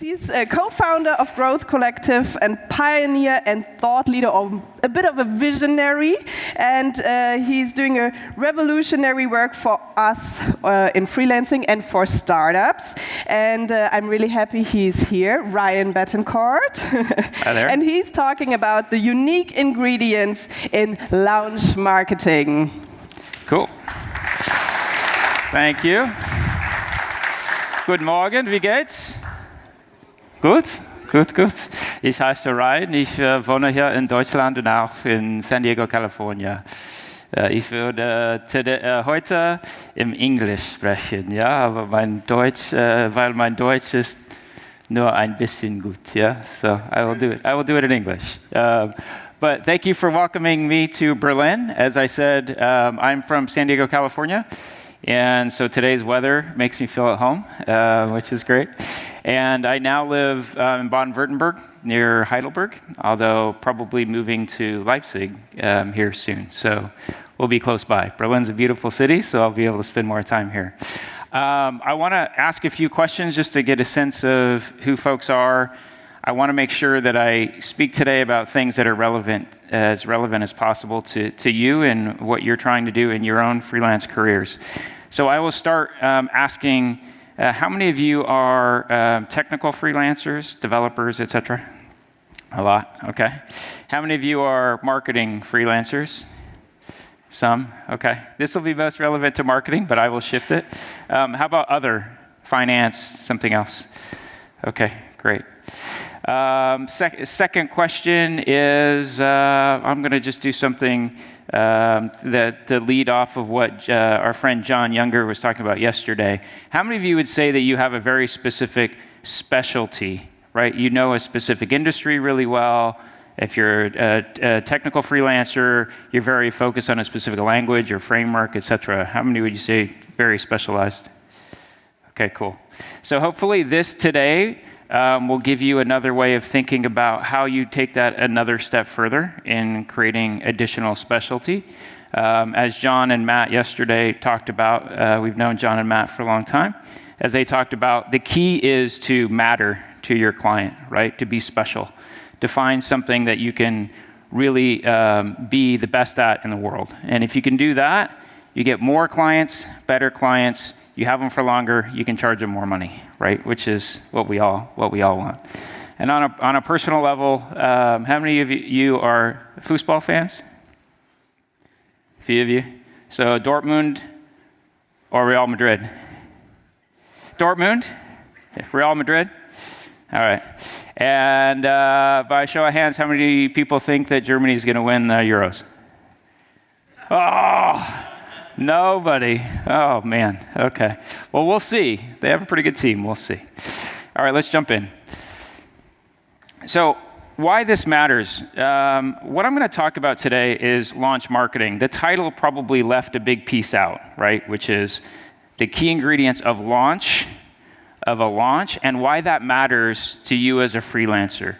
He's a co-founder of Growth Collective and pioneer and thought leader, or a bit of a visionary. And he's doing a revolutionary work for us in freelancing and for startups. And I'm really happy he's here, Ryan Bettencourt. Hi there. And he's talking about the unique ingredients in launch marketing. Cool. Thank you. Guten Morgen, wie geht's? Gut, gut, gut. Ich heiße Ryan, ich wohne hier in Deutschland und auch in San Diego, Kalifornien. Ich würde heute im Englisch sprechen, ja, aber weil mein Deutsch ist nur ein bisschen gut, yeah. So I will do it in English. But thank you for welcoming me to Berlin. As I said, I'm from San Diego, California. And so today's weather makes me feel at home, which is great. And I now live in Baden-Württemberg, near Heidelberg, although probably moving to Leipzig here soon. So we'll be close by. Berlin's a beautiful city, so I'll be able to spend more time here. I want to ask a few questions just to get a sense of who folks are. I want to make sure that I speak today about things that are relevant as possible to you and what you're trying to do in your own freelance careers. So I will start asking, how many of you are technical freelancers, developers, etc.? A lot, okay. How many of you are marketing freelancers? Some, okay. This will be most relevant to marketing, but I will shift it. How about other, finance, something else? Okay, great. Second question is, I'm going to just do something to lead off of what our friend John Younger was talking about yesterday. How many of you would say that you have a very specific specialty, right? You know a specific industry really well. If you're a technical freelancer, you're very focused on a specific language or framework, etc. How many would you say very specialized? Okay, cool. So hopefully this today will give you another way of thinking about how you take that another step further in creating additional specialty. As John and Matt yesterday talked about, we've known John and Matt for a long time. As they talked about, the key is to matter to your client, right? To be special, to find something that you can really be the best at in the world. And if you can do that, you get more clients, better clients. You have them for longer, you can charge them more money, right? Which is what we all want. And on a personal level, how many of you are football fans? A few of you. So Dortmund or Real Madrid? Dortmund? Real Madrid? All right. And by show of hands, how many people think that Germany is going to win the Euros? Oh! Nobody. Oh, man. Okay. Well, we'll see. They have a pretty good team. We'll see. All right, let's jump in. So why this matters. What I'm going to talk about today is launch marketing. The title probably left a big piece out, right? Which is the key ingredients of a launch, and why that matters to you as a freelancer.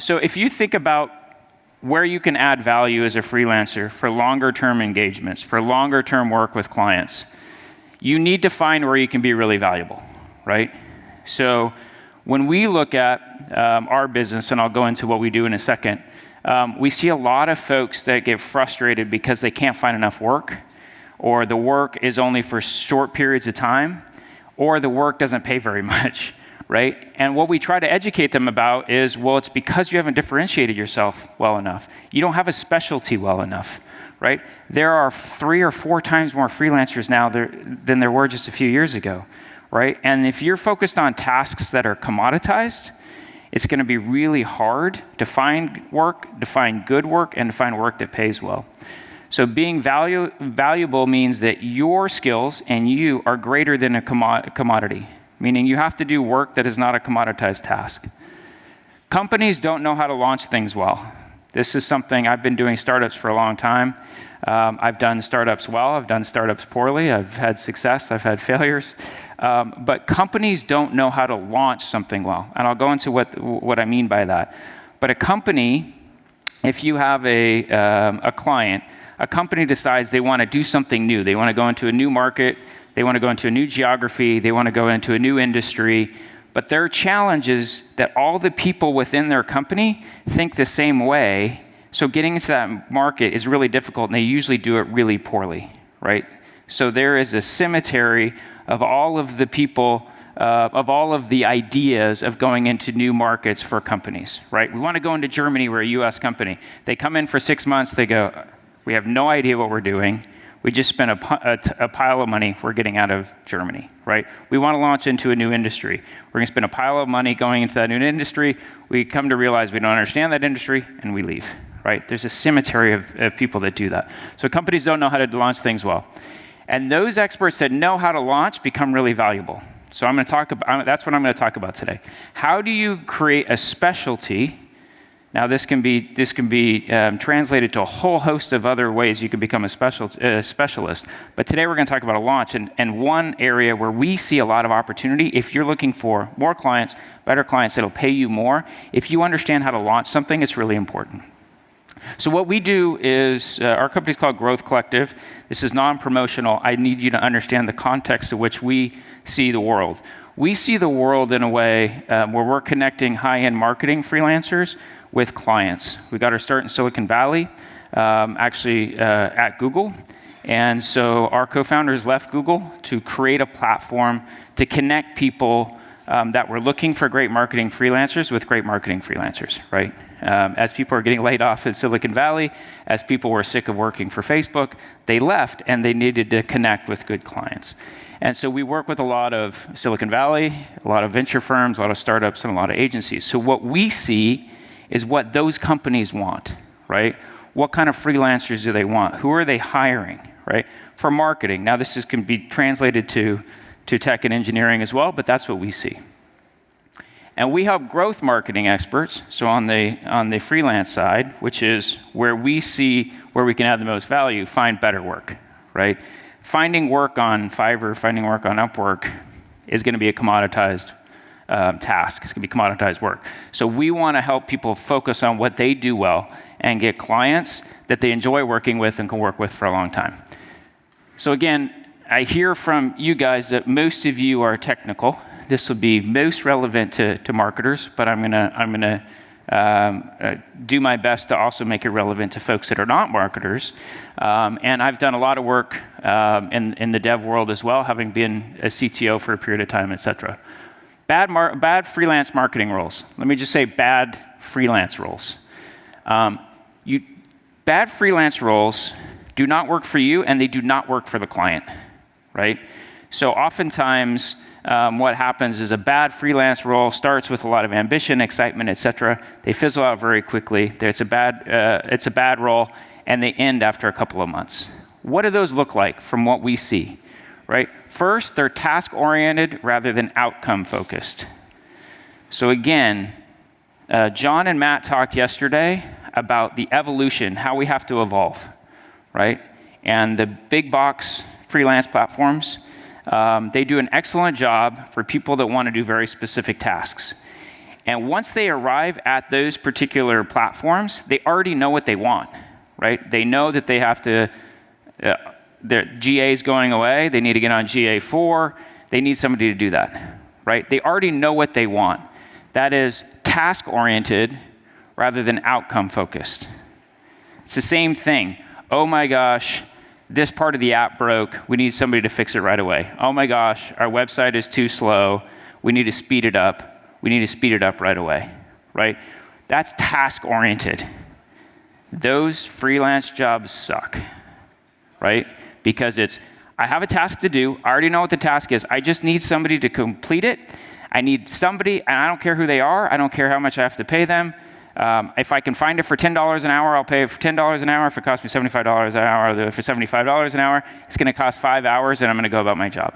So if you think about where you can add value as a freelancer for longer-term engagements, for longer-term work with clients, you need to find where you can be really valuable, right? So when we look at our business, and I'll go into what we do in a second, we see a lot of folks that get frustrated because they can't find enough work, or the work is only for short periods of time, or the work doesn't pay very much. Right? And what we try to educate them about is, well, it's because you haven't differentiated yourself well enough. You don't have a specialty well enough, right? There are 3 or 4 times more freelancers now than there were just a few years ago, right? And if you're focused on tasks that are commoditized, it's going to be really hard to find work, to find good work, and to find work that pays well. So being valuable means that your skills and you are greater than a commodity. Meaning you have to do work that is not a commoditized task. Companies don't know how to launch things well. This is something I've been doing startups for a long time. I've done startups well, I've done startups poorly, I've had success, I've had failures. But companies don't know how to launch something well. And I'll go into what I mean by that. But a company, if you have a client, a company decides they want to do something new. They want to go into a new market. They want to go into a new geography. They want to go into a new industry. But their challenge is that all the people within their company think the same way, so getting into that market is really difficult, and they usually do it really poorly, right? So there is a cemetery of all of the people, of all of the ideas of going into new markets for companies, right? We want to go into Germany. We're a US company. They come in for 6 months. They go, we have no idea what we're doing. We just spent a pile of money we're getting out of Germany, right? We want to launch into a new industry. We're going to spend a pile of money going into that new industry. We come to realize we don't understand that industry, and we leave, right? There's a cemetery of people that do that. So companies don't know how to launch things well. And those experts that know how to launch become really valuable. So I'm going to talk about, that's what I'm going to talk about today. How do you create a specialty? Now this can be translated to a whole host of other ways you can become a specialist. But today we're going to talk about a launch, and one area where we see a lot of opportunity. If you're looking for more clients, better clients that'll pay you more, if you understand how to launch something, it's really important. So what we do is, our company's called Growth Collective. This is non-promotional. I need you to understand the context in which we see the world. We see the world in a way where we're connecting high-end marketing freelancers with clients. We got our start in Silicon Valley, actually at Google. And so our co-founders left Google to create a platform to connect people that were looking for great marketing freelancers with great marketing freelancers, right? As people are getting laid off in Silicon Valley, as people were sick of working for Facebook, they left and they needed to connect with good clients. And so we work with a lot of Silicon Valley, a lot of venture firms, a lot of startups, and a lot of agencies. So what we see is what those companies want, right? What kind of freelancers do they want? Who are they hiring, right? For marketing. Now this can be translated to tech and engineering as well, but that's what we see. And we help growth marketing experts, so on the freelance side, which is where we see where we can add the most value, find better work, right? Finding work on Fiverr, finding work on Upwork is going to be a commoditized task. It's going to be commoditized work. So we want to help people focus on what they do well and get clients that they enjoy working with and can work with for a long time. So again, I hear from you guys that most of you are technical. This will be most relevant to marketers, but I'm gonna do my best to also make it relevant to folks that are not marketers. And I've done a lot of work in the dev world as well, having been a CTO for a period of time, et cetera. Bad freelance marketing roles. Let me just say bad freelance roles. Bad freelance roles do not work for you, and they do not work for the client, right? So oftentimes, what happens is a bad freelance role starts with a lot of ambition, excitement, et cetera. They fizzle out very quickly. It's a bad role, and they end after a couple of months. What do those look like from what we see, right? First, they're task-oriented rather than outcome-focused. So again, John and Matt talked yesterday about the evolution, how we have to evolve, right? And the big box freelance platforms, they do an excellent job for people that want to do very specific tasks. And once they arrive at those particular platforms, they already know what they want, right? They know that they have to, their GA is going away, they need to get on GA4, they need somebody to do that, right? They already know what they want. That is task-oriented rather than outcome-focused. It's the same thing. Oh my gosh, this part of the app broke. We need somebody to fix it right away. Oh my gosh, our website is too slow. We need to speed it up. We need to speed it up right away, right? That's task-oriented. Those freelance jobs suck, right? Because it's, I have a task to do. I already know what the task is. I just need somebody to complete it. I need somebody, and I don't care who they are. I don't care how much I have to pay them. If I can find it for $10 an hour, I'll pay it for $10 an hour. If it costs me $75 an hour, I'll do it for $75 an hour. It's going to cost 5 hours, and I'm going to go about my job.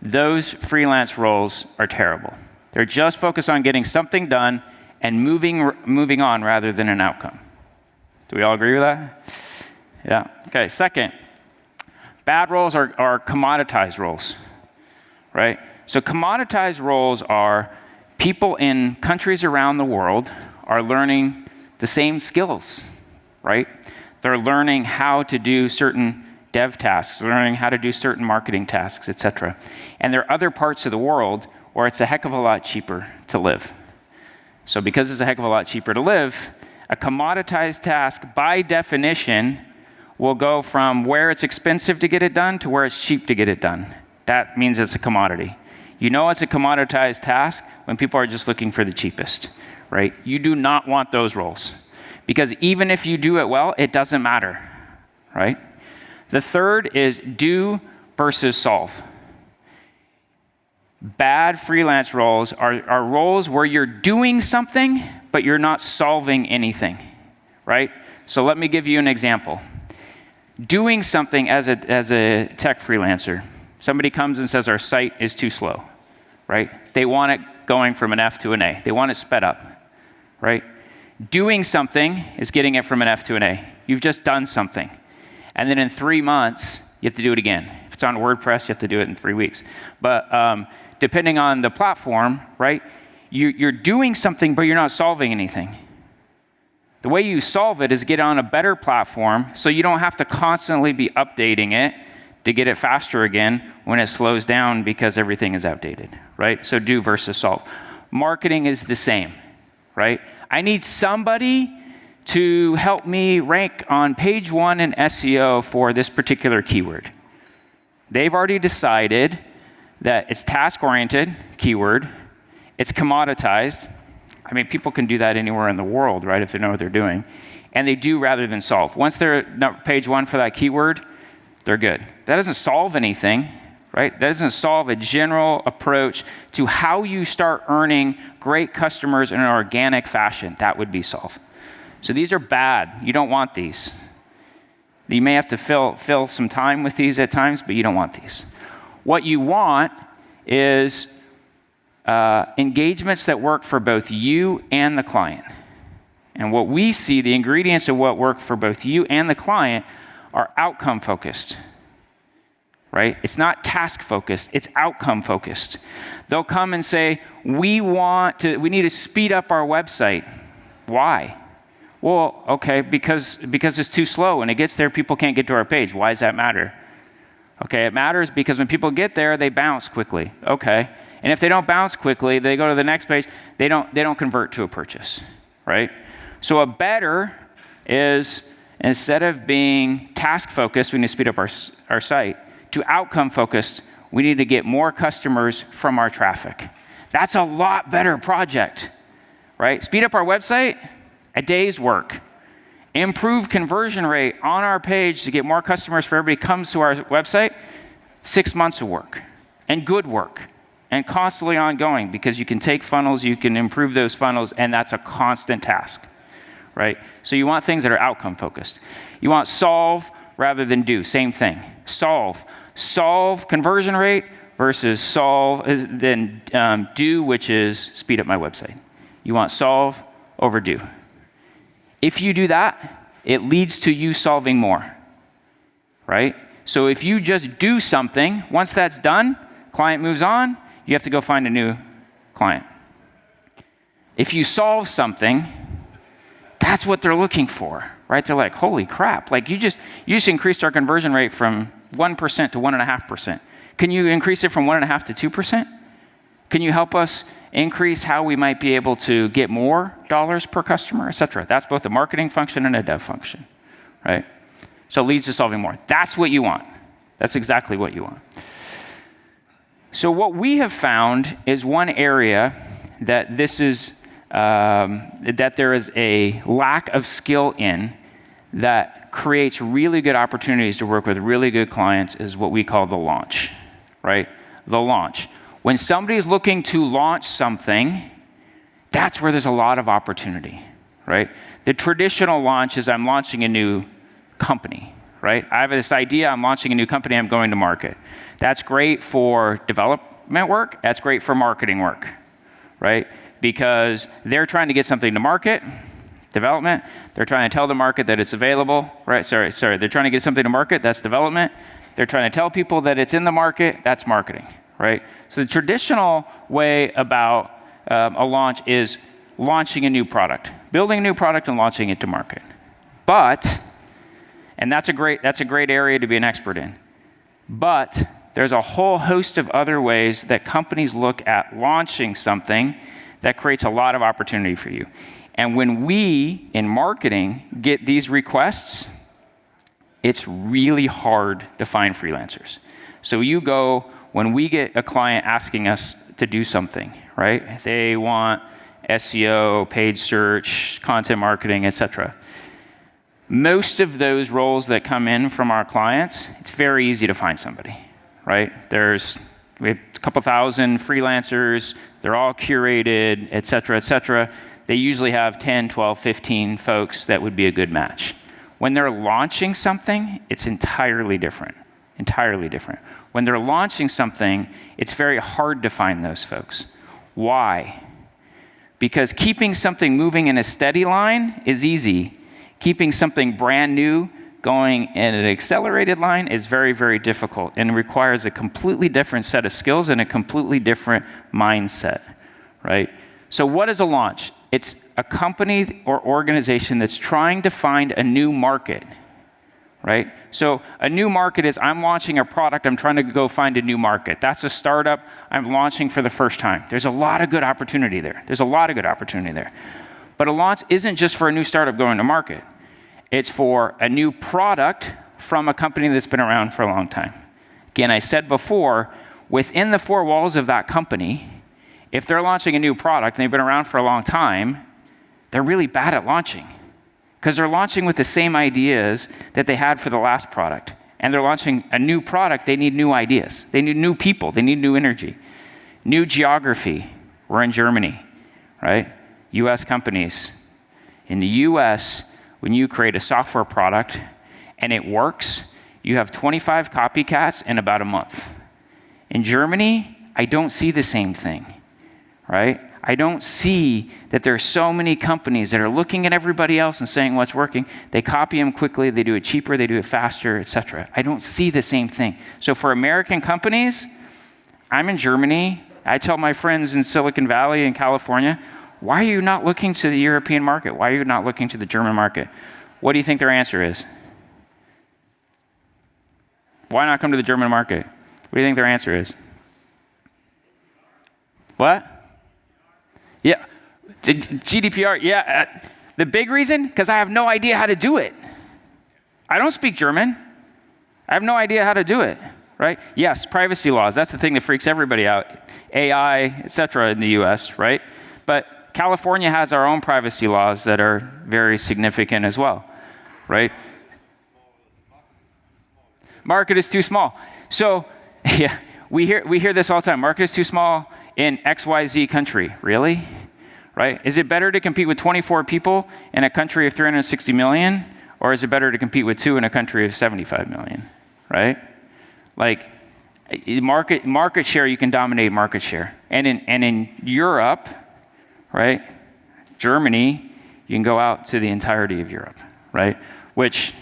Those freelance roles are terrible. They're just focused on getting something done and moving on rather than an outcome. Do we all agree with that? Yeah. Okay. Second, bad roles are commoditized roles, right? So commoditized roles are people in countries around the world are learning the same skills, right? They're learning how to do certain dev tasks, learning how to do certain marketing tasks, et cetera. And there are other parts of the world or it's a heck of a lot cheaper to live. So because it's a heck of a lot cheaper to live, a commoditized task, by definition, will go from where it's expensive to get it done to where it's cheap to get it done. That means it's a commodity. You know it's a commoditized task when people are just looking for the cheapest, right? You do not want those roles. Because even if you do it well, it doesn't matter, right? The third is do versus solve. Bad freelance roles are roles where you're doing something, but you're not solving anything, right? So let me give you an example. Doing something as a tech freelancer, somebody comes and says our site is too slow, right? They want it going from an F to an A. They want it sped up, right? Doing something is getting it from an F to an A. You've just done something. And then in 3 months, you have to do it again. If it's on WordPress, you have to do it in 3 weeks. But depending on the platform, right, you're doing something, but you're not solving anything. The way you solve it is get on a better platform so you don't have to constantly be updating it to get it faster again when it slows down because everything is outdated, right? So do versus solve. Marketing is the same, right? I need somebody to help me rank on page 1 in SEO for this particular keyword. They've already decided that it's task-oriented keyword, it's commoditized. I mean, people can do that anywhere in the world, right, if they know what they're doing. And they do rather than solve. Once they're at page 1 for that keyword, they're good. That doesn't solve anything, right? That doesn't solve a general approach to how you start earning great customers in an organic fashion. That would be solve. So these are bad. You don't want these. You may have to fill some time with these at times, but you don't want these. What you want is engagements that work for both you and the client. And what we see, the ingredients of what work for both you and the client are outcome focused, right? It's not task focused, it's outcome focused. They'll come and say, we need to speed up our website. Why? Well, okay, because it's too slow. When it gets there, people can't get to our page. Why does that matter? Okay, it matters because when people get there, they bounce quickly. Okay. And if they don't bounce quickly, they go to the next page, they don't convert to a purchase, right? So a better is, instead of being task-focused, we need to speed up our site, to outcome-focused, we need to get more customers from our traffic. That's a lot better project, right? Speed up our website, a day's work. Improve conversion rate on our page to get more customers for everybody who comes to our website, 6 months of work, and good work. And constantly ongoing, because you can take funnels, you can improve those funnels, and that's a constant task, right? So you want things that are outcome focused. You want solve rather than do, same thing. Solve conversion rate versus do, which is speed up my website. You want solve over do. If you do that, it leads to you solving more, right? So if you just do something, once that's done, client moves on, you have to go find a new client. If you solve something, that's what they're looking for, right? They're like, holy crap, like you just increased our conversion rate from 1% to 1.5%. Can you increase it from 1.5% to 2%? Can you help us increase how we might be able to get more dollars per customer, et cetera? That's both a marketing function and a dev function, right? So it leads to solving more. That's what you want. That's exactly what you want. So what we have found is one area that that there is a lack of skill in that creates really good opportunities to work with really good clients is what we call the launch, right? The launch. When somebody's looking to launch something, that's where there's a lot of opportunity, right? The traditional launch is I'm launching a new company, right? I have this idea, I'm launching a new company, I'm going to market. That's great for development work, that's great for marketing work, right? Because they're trying to get something to market, development, they're trying to tell the market that it's available, right? Sorry, they're trying to get something to market, that's development. They're trying to tell people that it's in the market, that's marketing, right? So the traditional way about a launch is launching a new product, building a new product and launching it to market. But, and that's a great area to be an expert in. But there's a whole host of other ways that companies look at launching something that creates a lot of opportunity for you. And when we, in marketing, get these requests, it's really hard to find freelancers. So when we get a client asking us to do something, right? They want SEO, paid search, content marketing, etc. Most of those roles that come in from our clients, it's very easy to find somebody, right? We have a couple thousand freelancers, they're all curated, et cetera, They usually have 10, 12, 15 folks that would be a good match. When they're launching something, it's entirely different. When they're launching something, it's very hard to find those folks. Why? Because keeping something moving in a steady line is easy. Keeping something brand new going in an accelerated line is very, very difficult and requires a completely different set of skills and a completely different mindset, right? So what is a launch? It's a company or organization that's trying to find a new market, right? So a new market is I'm launching a product, I'm trying to go find a new market. That's a startup I'm launching for the first time. There's a lot of good opportunity there. But a launch isn't just for a new startup going to market. It's for a new product from a company that's been around for a long time. Again, I said before, within the four walls of that company, if they're launching a new product and they've been around for a long time, they're really bad at launching because they're launching with the same ideas that they had for the last product. And they're launching a new product, they need new ideas. They need new people, they need new energy. New geography, we're in Germany, right? US companies. In the US, when you create a software product and it works, you have 25 copycats in about a month. In Germany, I don't see the same thing, right? I don't see that there are so many companies that are looking at everybody else and saying what's working. They copy them quickly, they do it cheaper, they do it faster, etc. I don't see the same thing. So for American companies, I'm in Germany. I tell my friends in Silicon Valley and California, why are you not looking to the European market? Why are you not looking to the German market? What do you think their answer is? Why not come to the German market? What do you think their answer is? What? Yeah, GDPR, yeah. The big reason, because I have no idea how to do it. I don't speak German. I have no idea how to do it, right? Yes, privacy laws, that's the thing that freaks everybody out. AI, et cetera, in the US, right? But California has our own privacy laws that are very significant as well, right? Market is too small. So, yeah, we hear this all the time. Market is too small in XYZ country. Really? Right? Is it better to compete with 24 people in a country of 360 million, or is it better to compete with 2 in a country of 75 million? Right? Like, market share, you can dominate market share. And in Europe, right? Germany, you can go out to the entirety of Europe, right? Which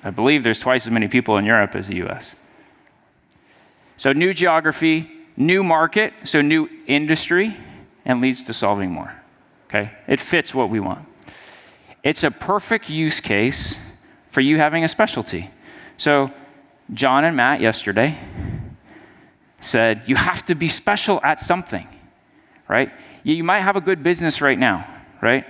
I believe there's twice as many people in Europe as the US. So new geography, new market, so new industry, and leads to solving more, okay? It fits what we want. It's a perfect use case for you having a specialty. So John and Matt yesterday said, you have to be special at something, right? You might have a good business right now, right?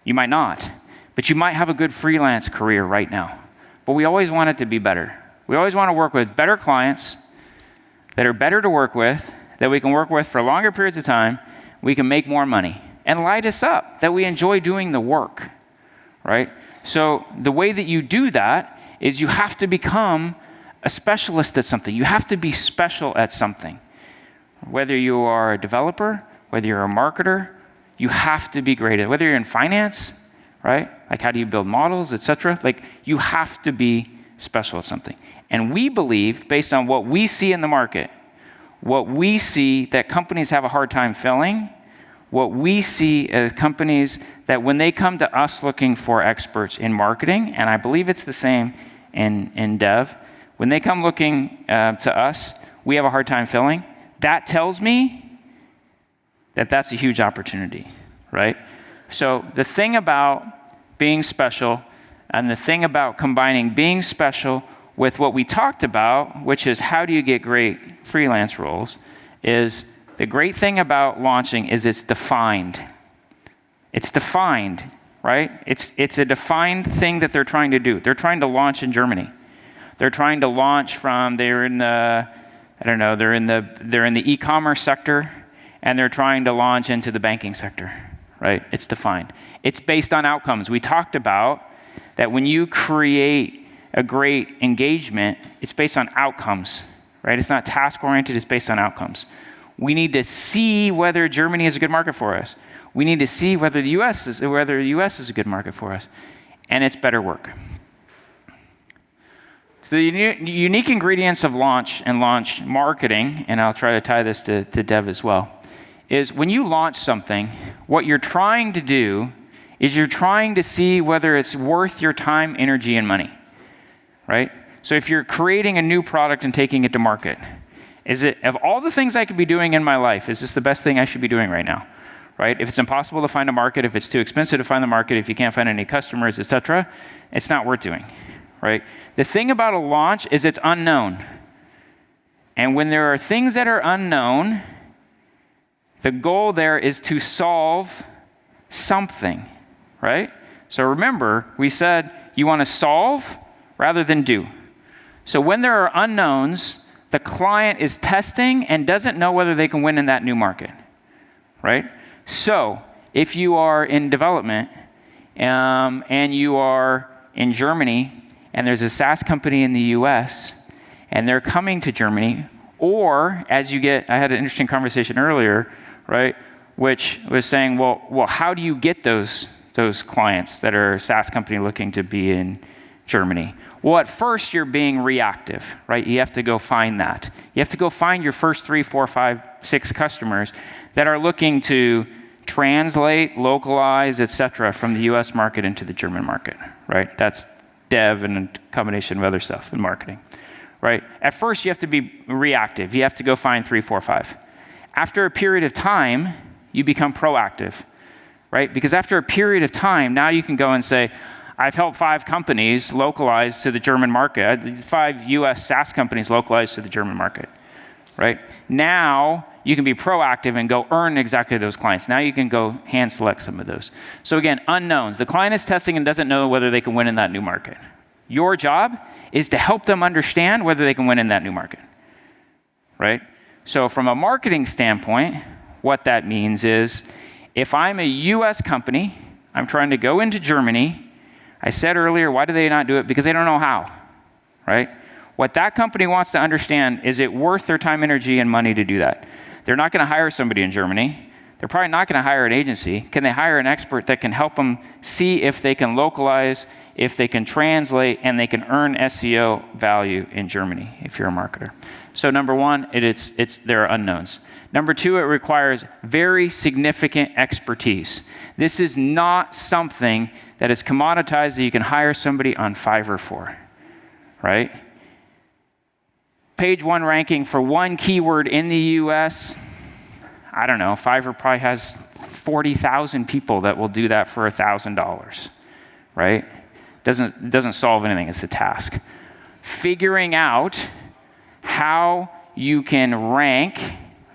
You might not, but you might have a good freelance career right now. But we always want it to be better. We always want to work with better clients that are better to work with, that we can work with for longer periods of time, we can make more money, and light us up, that we enjoy doing the work, right? So the way that you do that is you have to become a specialist at something. You have to be special at something. Whether you are a developer, whether you're a marketer, you have to be great at it. Whether you're in finance, right? Like how do you build models, et cetera? Like you have to be special at something. And we believe, based on what we see in the market, what we see that companies have a hard time filling, what we see as companies that when they come to us looking for experts in marketing, and I believe it's the same in dev, when they come looking to us, we have a hard time filling. That tells me that that's a huge opportunity, right? So the thing about being special and the thing about combining being special with what we talked about, which is how do you get great freelance roles, is the great thing about launching is it's defined. It's defined, right? It's a defined thing that they're trying to do. They're trying to launch in Germany. They're trying to launch they're in the e-commerce sector, and they're trying to launch into the banking sector, right? It's defined. It's based on outcomes. We talked about that when you create a great engagement, it's based on outcomes, right? It's not task-oriented, it's based on outcomes. We need to see whether Germany is a good market for us. We need to see whether the US is a good market for us. And it's better work. So the unique ingredients of launch and launch marketing, and I'll try to tie this to Dev as well, is when you launch something, what you're trying to do is you're trying to see whether it's worth your time, energy, and money, right? So if you're creating a new product and taking it to market, of all the things I could be doing in my life, is this the best thing I should be doing right now, right? If it's impossible to find a market, if it's too expensive to find the market, if you can't find any customers, etc., it's not worth doing, right? The thing about a launch is it's unknown. And when there are things that are unknown, the goal there is to solve something, right? So remember, we said you want to solve rather than do. So when there are unknowns, the client is testing and doesn't know whether they can win in that new market, right? So if you are in development and you are in Germany and there's a SaaS company in the US and they're coming to Germany, or I had an interesting conversation earlier, right, which was saying, well, how do you get those clients that are a SaaS company looking to be in Germany? Well, at first you're being reactive, right? You have to go find that. You have to go find your first 3, 4, 5, 6 customers that are looking to translate, localize, etc., from the US market into the German market, right? That's dev and a combination of other stuff in marketing, right? At first you have to be reactive. You have to go find 3, 4, 5. After a period of time, you become proactive, right? Because after a period of time, now you can go and say, I've helped 5 companies localize to the German market, 5 US SaaS companies localize to the German market, right? Now you can be proactive and go earn exactly those clients. Now you can go hand select some of those. So again, unknowns. The client is testing and doesn't know whether they can win in that new market. Your job is to help them understand whether they can win in that new market, right? So from a marketing standpoint, what that means is if I'm a US company, I'm trying to go into Germany, I said earlier, why do they not do it? Because they don't know how, right? What that company wants to understand, is it worth their time, energy, and money to do that? They're not going to hire somebody in Germany. They're probably not going to hire an agency. Can they hire an expert that can help them see if they can localize, if they can translate, and they can earn SEO value in Germany if you're a marketer? So number one, there are unknowns. Number two, it requires very significant expertise. This is not something that is commoditized that you can hire somebody on Fiverr for, right? Page 1 ranking for one keyword in the US, I don't know, Fiverr probably has 40,000 people that will do that for $1,000, right? Doesn't solve anything, it's a task. Figuring out how you can rank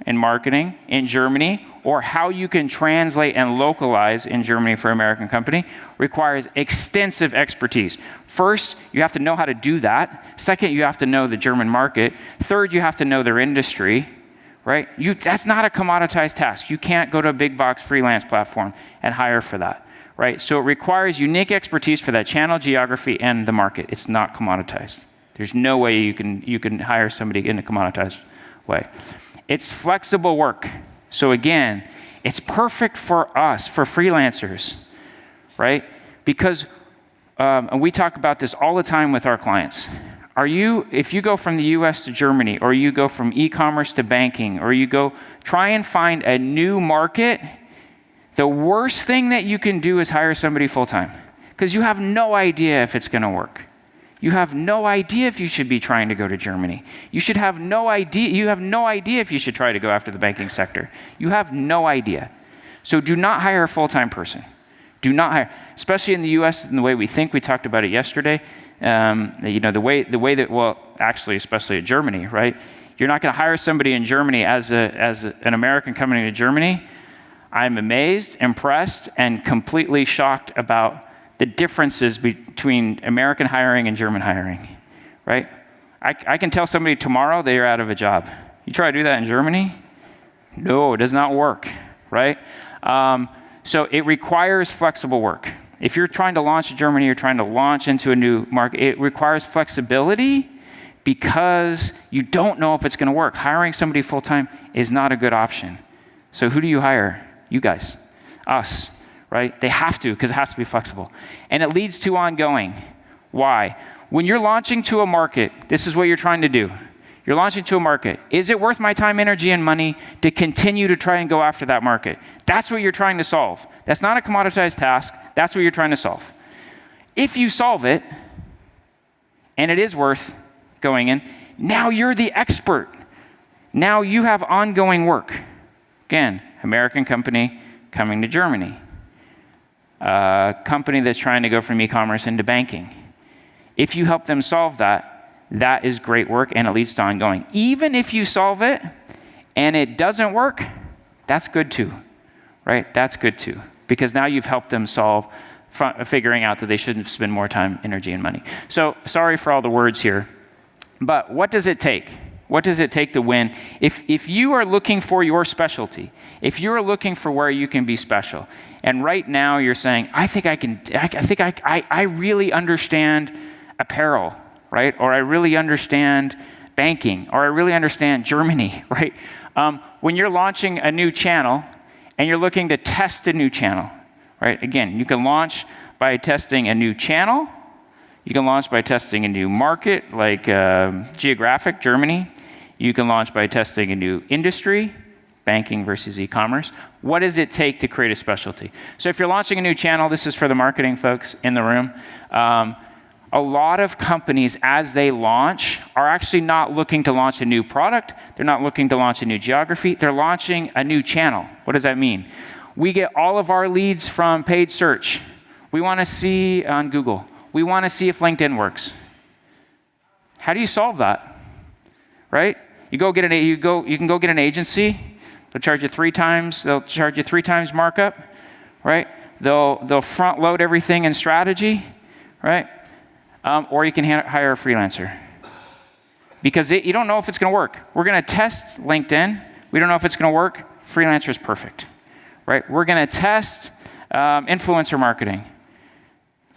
in marketing in Germany, or how you can translate and localize in Germany for an American company, requires extensive expertise. First, you have to know how to do that. Second, you have to know the German market. Third, you have to know their industry, right? That's not a commoditized task. You can't go to a big box freelance platform and hire for that, right? So it requires unique expertise for that channel, geography, and the market. It's not commoditized. There's no way you can hire somebody in a commoditized way. It's flexible work. So again, it's perfect for us, for freelancers, right? Because, and we talk about this all the time with our clients. If you go from the US to Germany, or you go from e-commerce to banking, or you go try and find a new market, the worst thing that you can do is hire somebody full-time, because you have no idea if it's going to work. You have no idea if you should be trying to go to Germany. You have no idea if you should try to go after the banking sector. You have no idea. So do not hire a full-time person. Do not hire, especially in the U.S. in the way we think. We talked about it yesterday. The way that, well, actually, especially in Germany, right? You're not going to hire somebody in Germany as an American coming to Germany. I'm amazed, impressed, and completely shocked about the differences between American hiring and German hiring, right? I can tell somebody tomorrow they're out of a job. You try to do that in Germany? No, it does not work, right? So it requires flexible work. If you're trying to launch in Germany, you're trying to launch into a new market, it requires flexibility because you don't know if it's going to work. Hiring somebody full-time is not a good option. So who do you hire? You guys, us, right? They have to, because it has to be flexible. And it leads to ongoing. Why? When you're launching to a market, this is what you're trying to do. You're launching to a market. Is it worth my time, energy, and money to continue to try and go after that market? That's what you're trying to solve. That's not a commoditized task. That's what you're trying to solve. If you solve it, and it is worth going in, now you're the expert. Now you have ongoing work. Again, American company coming to Germany. A company that's trying to go from e-commerce into banking. If you help them solve that, that is great work and it leads to ongoing. Even if you solve it and it doesn't work, that's good too, right? That's good too, because now you've helped them solve figuring out that they shouldn't spend more time, energy, and money. So sorry for all the words here, but what does it take? What does it take to win? If you are looking for your specialty, if you're looking for where you can be special, and right now you're saying, I really understand apparel, right? Or I really understand banking, or I really understand Germany, right? When you're launching a new channel and you're looking to test a new channel, right? Again, you can launch by testing a new channel. You can launch by testing a new market, like geographic, Germany. You can launch by testing a new industry, banking versus e-commerce. What does it take to create a specialty? So if you're launching a new channel, this is for the marketing folks in the room. A lot of companies, as they launch, are actually not looking to launch a new product. They're not looking to launch a new geography. They're launching a new channel. What does that mean? We get all of our leads from paid search. We want to see on Google. We want to see if LinkedIn works. How do you solve that? Right? You can go get an agency. They'll charge you 3 times. They'll charge you 3 times markup, right? They'll front load everything in strategy, right? Or you can hire a freelancer. Because you don't know if it's going to work. We're going to test LinkedIn. We don't know if it's going to work. Freelancer is perfect, right? We're going to test influencer marketing.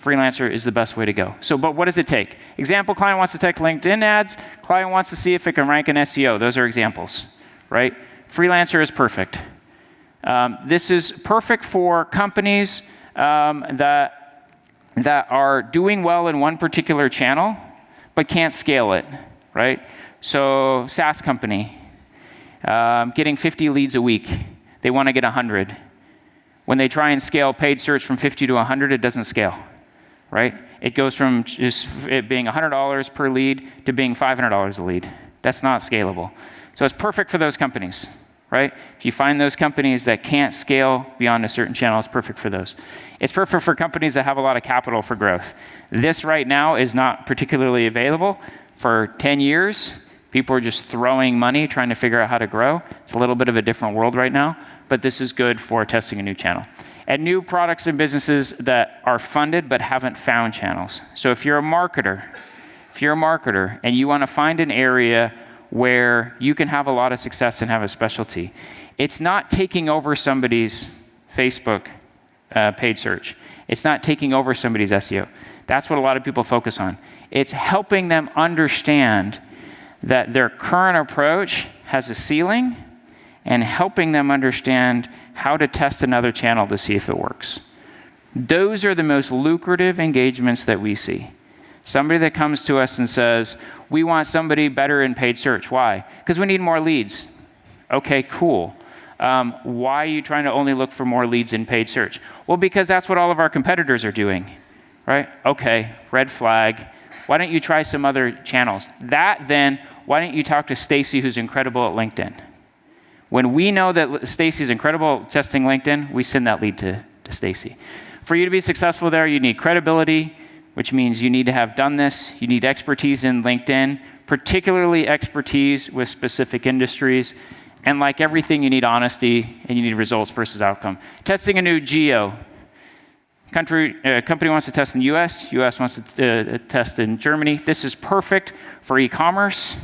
Freelancer is the best way to go. So, but what does it take? Example, client wants to test LinkedIn ads. Client wants to see if it can rank in SEO. Those are examples, right? Freelancer is perfect. This is perfect for companies that are doing well in one particular channel, but can't scale it, right? So SaaS company, getting 50 leads a week. They want to get 100. When they try and scale paid search from 50 to 100, it doesn't scale, right? It goes from just it being $100 per lead to being $500 a lead. That's not scalable. So it's perfect for those companies, right? If you find those companies that can't scale beyond a certain channel, it's perfect for those. It's perfect for companies that have a lot of capital for growth. This right now is not particularly available. For 10 years, people are just throwing money trying to figure out how to grow. It's a little bit of a different world right now, but this is good for testing a new channel. And new products and businesses that are funded but haven't found channels. So if you're a marketer and you want to find an area where you can have a lot of success and have a specialty, it's not taking over somebody's Facebook paid search. It's not taking over somebody's SEO. That's what a lot of people focus on. It's helping them understand that their current approach has a ceiling and helping them understand how to test another channel to see if it works. Those are the most lucrative engagements that we see. Somebody that comes to us and says, we want somebody better in paid search. Why? Because we need more leads. Okay, cool. Why are you trying to only look for more leads in paid search? Well, because that's what all of our competitors are doing, right? Okay, red flag. Why don't you try some other channels? Then, why don't you talk to Stacy, who's incredible at LinkedIn? When we know that Stacy's incredible at testing LinkedIn, we send that lead to Stacy. For you to be successful there, you need credibility, which means you need to have done this. You need expertise in LinkedIn, particularly expertise with specific industries. And like everything, you need honesty and you need results versus outcome. Testing a new geo. Company wants to test in the US wants to test in Germany. This is perfect for e-commerce.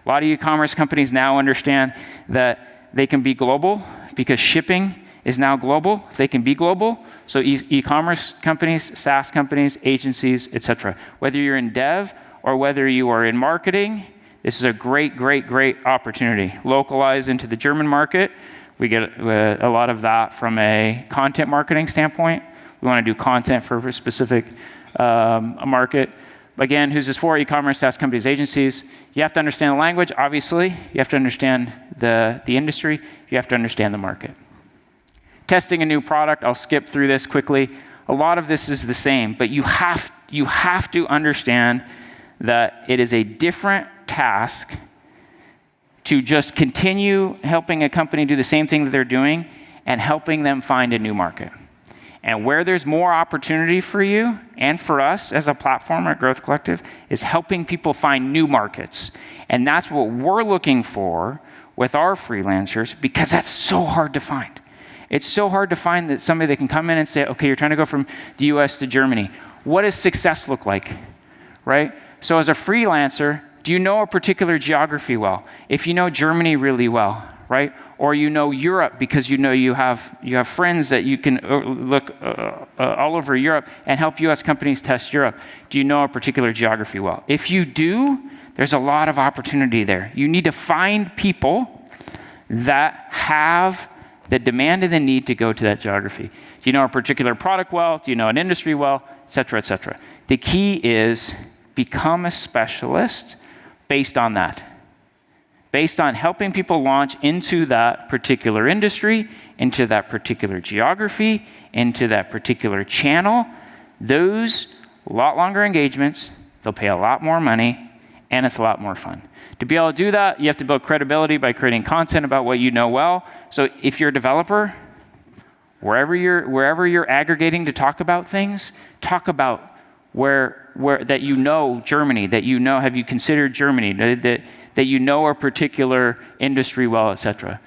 A lot of e-commerce companies now understand that they can be global because shipping is now global. They can be global. So e-commerce companies, SaaS companies, agencies, etc. Whether you're in dev or whether you are in marketing, this is a great, great, great opportunity. Localize into the German market. We get a lot of that from a content marketing standpoint. We want to do content for a specific market. Again, who's this for? E-commerce, SaaS companies, agencies. You have to understand the language, obviously. You have to understand the industry. You have to understand the market. Testing a new product, I'll skip through this quickly. A lot of this is the same, but you have to understand that it is a different task to just continue helping a company do the same thing that they're doing and helping them find a new market. And where there's more opportunity for you and for us as a platform at Growth Collective is helping people find new markets. And that's what we're looking for with our freelancers, because that's so hard to find. It's so hard to find that somebody that can come in and say, okay, you're trying to go from the US to Germany. What does success look like, right? So as a freelancer, do you know a particular geography well? If you know Germany really well, right? Or you know Europe because you know you have friends that you can look all over Europe and help US companies test Europe. Do you know a particular geography well? If you do, there's a lot of opportunity there. You need to find people that have the demand and the need to go to that geography. Do you know a particular product well? Do you know an industry well? Et cetera, et cetera. The key is become a specialist based on that. Based on helping people launch into that particular industry, into that particular geography, into that particular channel. Those a lot longer engagements, they'll pay a lot more money, and it's a lot more fun. To be able to do that, you have to build credibility by creating content about what you know well. So if you're a developer, wherever you're aggregating to talk about things, talk about where that you know Germany, that you know, have you considered Germany, that you know a particular industry well, et cetera.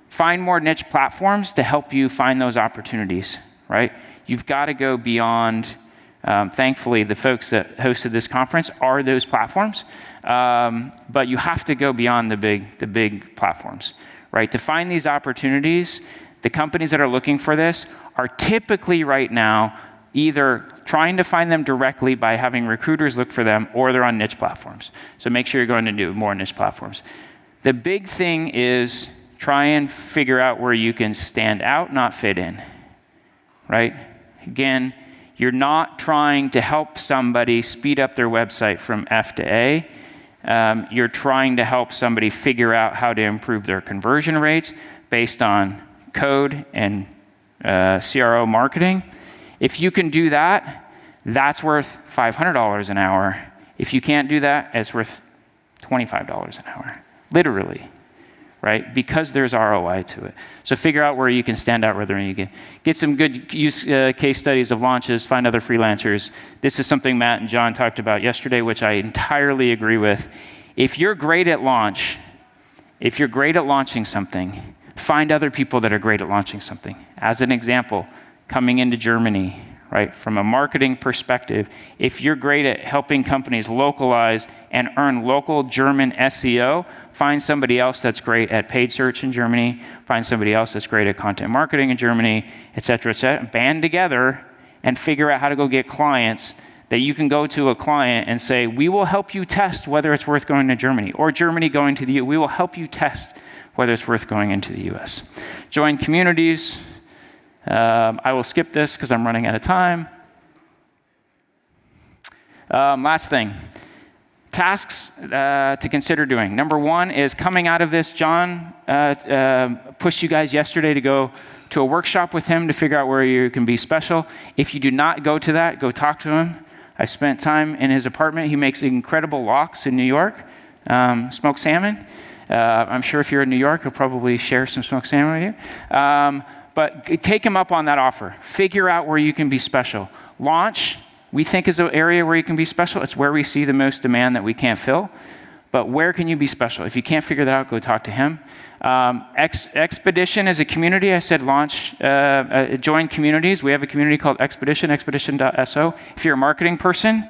Find more niche platforms to help you find those opportunities, right? You've got to go beyond, thankfully, the folks that hosted this conference are those platforms, but you have to go beyond the big platforms, right? To find these opportunities, the companies that are looking for this are typically right now either trying to find them directly by having recruiters look for them, or they're on niche platforms. So make sure you're going to do more niche platforms. The big thing is try and figure out where you can stand out, not fit in, right? Again, you're not trying to help somebody speed up their website from F to A. You're trying to help somebody figure out how to improve their conversion rates based on code and CRO marketing. If you can do that, that's worth $500 an hour. If you can't do that, it's worth $25 an hour, literally, right? Because there's ROI to it. So figure out where you can stand out, whether you can get some good use case studies of launches, find other freelancers. This is something Matt and John talked about yesterday, which I entirely agree with. If you're great at launch, if you're great at launching something, find other people that are great at launching something. As an example, coming into Germany, right? From a marketing perspective, if you're great at helping companies localize and earn local German SEO, find somebody else that's great at paid search in Germany, find somebody else that's great at content marketing in Germany, et cetera, band together and figure out how to go get clients that you can go to a client and say, we will help you test whether it's worth going to Germany, or Germany going to the US. We will help you test whether it's worth going into the US. Join communities. I will skip this because I'm running out of time. Last thing, tasks to consider doing. Number one is coming out of this. John pushed you guys yesterday to go to a workshop with him to figure out where you can be special. If you do not go to that, go talk to him. I spent time in his apartment. He makes incredible lox in New York, smoked salmon. I'm sure if you're in New York, he'll probably share some smoked salmon with you. But take them up on that offer. Figure out where you can be special. Launch, we think, is an area where you can be special. It's where we see the most demand that we can't fill. But where can you be special? If you can't figure that out, go talk to him. Expedition is a community. I said launch, join communities. We have a community called Expedition, expedition.so. If you're a marketing person,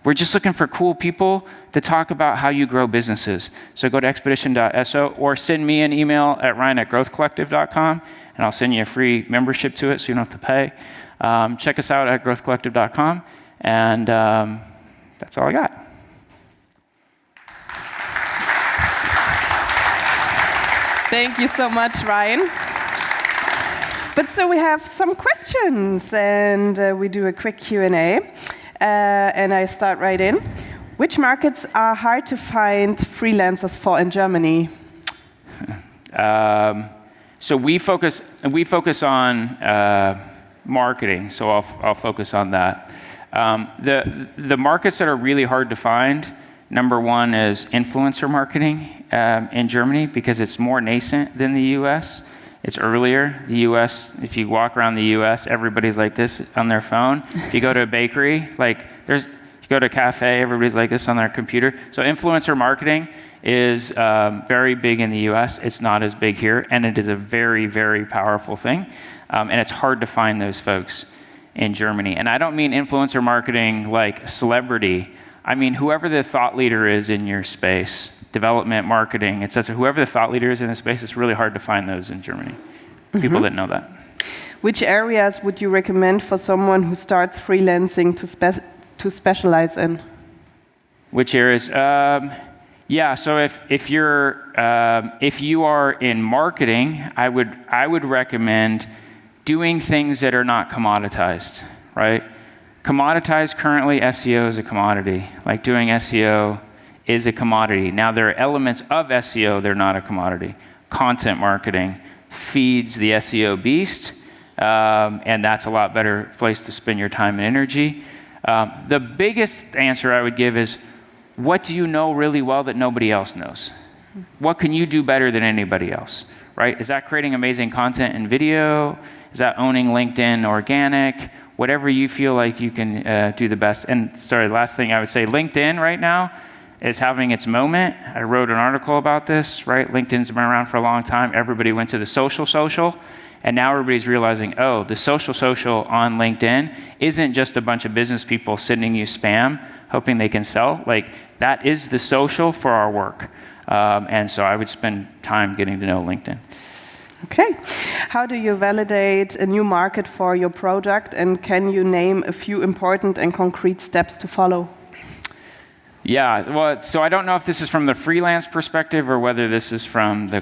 we're just looking for cool people to talk about how you grow businesses. So go to expedition.so or send me an email at ryan@growthcollective.com, and I'll send you a free membership to it so you don't have to pay. Check us out at growthcollective.com, and that's all I got. Thank you so much, Ryan. But so we have some questions, and we do a quick Q&A. And I start right in. Which markets are hard to find freelancers for in Germany? So we focus on marketing. So I'll focus on that. The markets that are really hard to find. Number one is influencer marketing in Germany because it's more nascent than the US. It's earlier. The US, if you walk around the US, everybody's like this on their phone. If you go to a bakery, you go to a cafe, everybody's like this on their computer. So influencer marketing is very big in the US. It's not as big here, and it is a very, very powerful thing. And it's hard to find those folks in Germany. And I don't mean influencer marketing like celebrity. I mean, whoever the thought leader is in your space, development, marketing, etc. Whoever the thought leader is in the space, it's really hard to find those in Germany. People that know that. Which areas would you recommend for someone who starts freelancing to specialize in? Which areas? So if you are in marketing, I would recommend doing things that are not commoditized, right? Commoditized currently, SEO is a commodity. Like doing SEO is a commodity. Now there are elements of SEO, they're not a commodity. Content marketing feeds the SEO beast, and that's a lot better place to spend your time and energy. The biggest answer I would give is, what do you know really well that nobody else knows? What can you do better than anybody else, right? Is that creating amazing content and video? Is that owning LinkedIn organic? Whatever you feel like you can do the best. And sorry, last thing I would say, LinkedIn right now is having its moment. I wrote an article about this, right? LinkedIn's been around for a long time. Everybody went to the social, and now everybody's realizing, oh, the social on LinkedIn isn't just a bunch of business people sending you spam, hoping they can sell. Like, that is the social for our work. And so I would spend time getting to know LinkedIn. Okay. How do you validate a new market for your product, and can you name a few important and concrete steps to follow? Yeah, well, so I don't know if this is from the freelance perspective or whether this is from the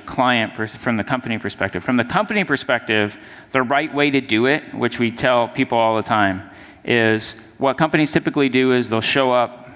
from the company perspective. From the company perspective, the right way to do it, which we tell people all the time, is what companies typically do is they'll show up,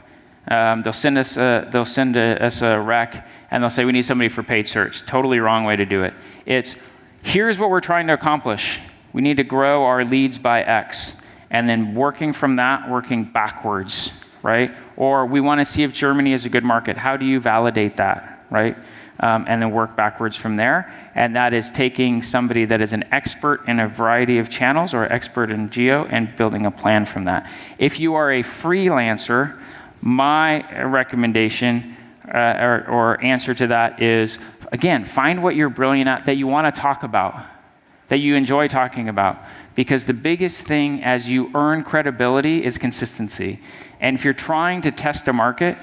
they'll send us a rec, and they'll say we need somebody for paid search. Totally wrong way to do it. It's, here's what we're trying to accomplish. We need to grow our leads by X, and then working from that, working backwards, right? Or we want to see if Germany is a good market. How do you validate that, right? And then work backwards from there. And that is taking somebody that is an expert in a variety of channels or expert in geo and building a plan from that. If you are a freelancer, my recommendation or answer to that is, again, find what you're brilliant at, that you want to talk about, that you enjoy talking about. Because the biggest thing as you earn credibility is consistency. And if you're trying to test a market,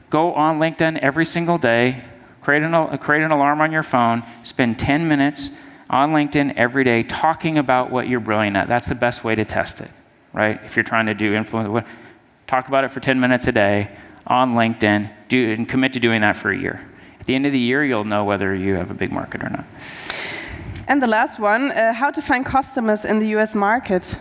go on LinkedIn every single day, create an alarm on your phone, spend 10 minutes on LinkedIn every day talking about what you're brilliant at. That's the best way to test it, right? If you're trying to do influence, talk about it for 10 minutes a day on LinkedIn, and commit to doing that for a year. At the end of the year, you'll know whether you have a big market or not. And the last one, how to find customers in the US market?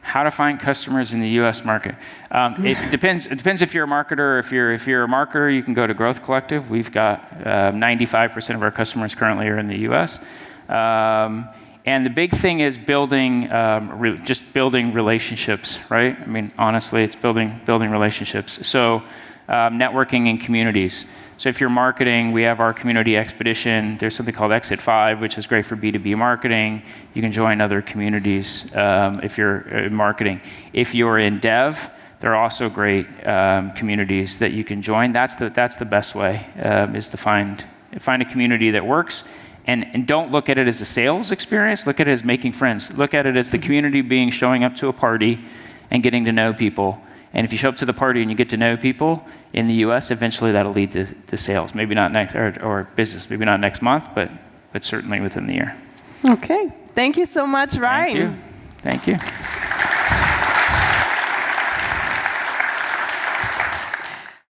How to find customers in the U.S. market. It depends if you're a marketer. If you're a marketer, you can go to Growth Collective. We've got 95% of our customers currently are in the U.S. And the big thing is building relationships, right? I mean, honestly, it's building relationships. So networking in communities. So if you're marketing, we have our community expedition. There's something called Exit 5, which is great for B2B marketing. You can join other communities if you're in marketing. If you're in dev, there are also great communities that you can join. That's the best way, is to find a community that works. And don't look at it as a sales experience. Look at it as making friends. Look at it as the community being showing up to a party and getting to know people. And if you show up to the party and you get to know people in the US, eventually that'll lead to sales. Maybe not next, or business. Maybe not next month, but certainly within the year. Okay. Thank you so much, Ryan. Thank you. Thank you.